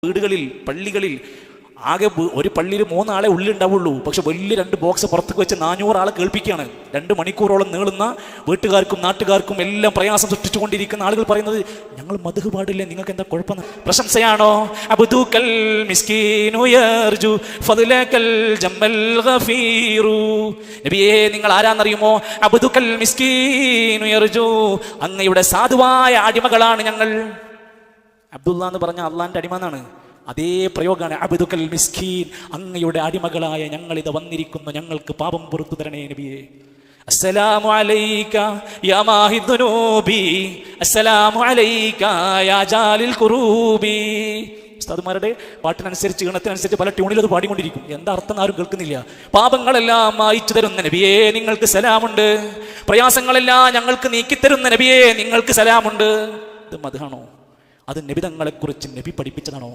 വീടുകളിൽ പള്ളികളിൽ ആകെ ഒരു പള്ളിയിൽ 3 ആളെ ഉള്ളിലുണ്ടാവുള്ളൂ. പക്ഷെ വലിയ 2 ബോക്സ് പുറത്തേക്ക് വെച്ച് 400 ആളെ കേൾപ്പിക്കുകയാണ്. 2 മണിക്കൂറോളം നീളുന്ന വീട്ടുകാർക്കും നാട്ടുകാർക്കും എല്ലാം പ്രയാസം സൃഷ്ടിച്ചുകൊണ്ടിരിക്കുന്ന ആളുകൾ പറയുന്നത്, ഞങ്ങൾ മദ്ഹ് പാടില്ലേ, നിങ്ങൾക്ക് എന്താ കുഴപ്പം? പ്രശംസയാണോ? അബ്ദുകൽ മിസ്കീനു യർജു ഫദ്ലകൽ ജമ്മൽ ഗഫീറു. നബിയേ, നിങ്ങൾ ആരാന്നറിയുമോ? അബ്ദുകൽ മിസ്കീനു യർജു, അങ്ങയുടെ സാധുവായ അടിമകളാണ് ഞങ്ങൾ. അബ്ദുള്ള എന്ന് പറഞ്ഞ അള്ളാന്റെ അടിമ എന്നാണ്. അതേ പ്രയോഗമാണ് അബ്ദുകൽ മിസ്കീൻ, അങ്ങയുടെ അടിമകളായ ഞങ്ങളിത് വന്നിരിക്കുന്നു, ഞങ്ങൾക്ക് പാപം പുറത്തു തരണേ നബിയേ. അസ്സലാമു അലൈക യാ മാഹിദ്ദുനൂബി, അസ്സലാമു അലൈക യാ ജാലിൽ ഖുറൂബി. ഉസ്താദുമാരുടെ പാട്ടിനനുസരിച്ച് ഗണത്തിനനുസരിച്ച് പല ട്യൂണിൽ അത് പാടിക്കൊണ്ടിരിക്കും. എന്താ അർത്ഥം ആരും കേൾക്കുന്നില്ല. പാപങ്ങളെല്ലാം മായിച്ചു തരുന്ന നബിയേ, നിങ്ങൾക്ക് സലാമുണ്ട്. പ്രയാസങ്ങളെല്ലാം ഞങ്ങൾക്ക് നീക്കിത്തരുന്ന നബിയേ, നിങ്ങൾക്ക് സലാമുണ്ട്. ഇത് മദ്ഹാണോ? അത് നബി തങ്ങളെക്കുറിച്ച് നബി പഠിപ്പിച്ചതാണോ?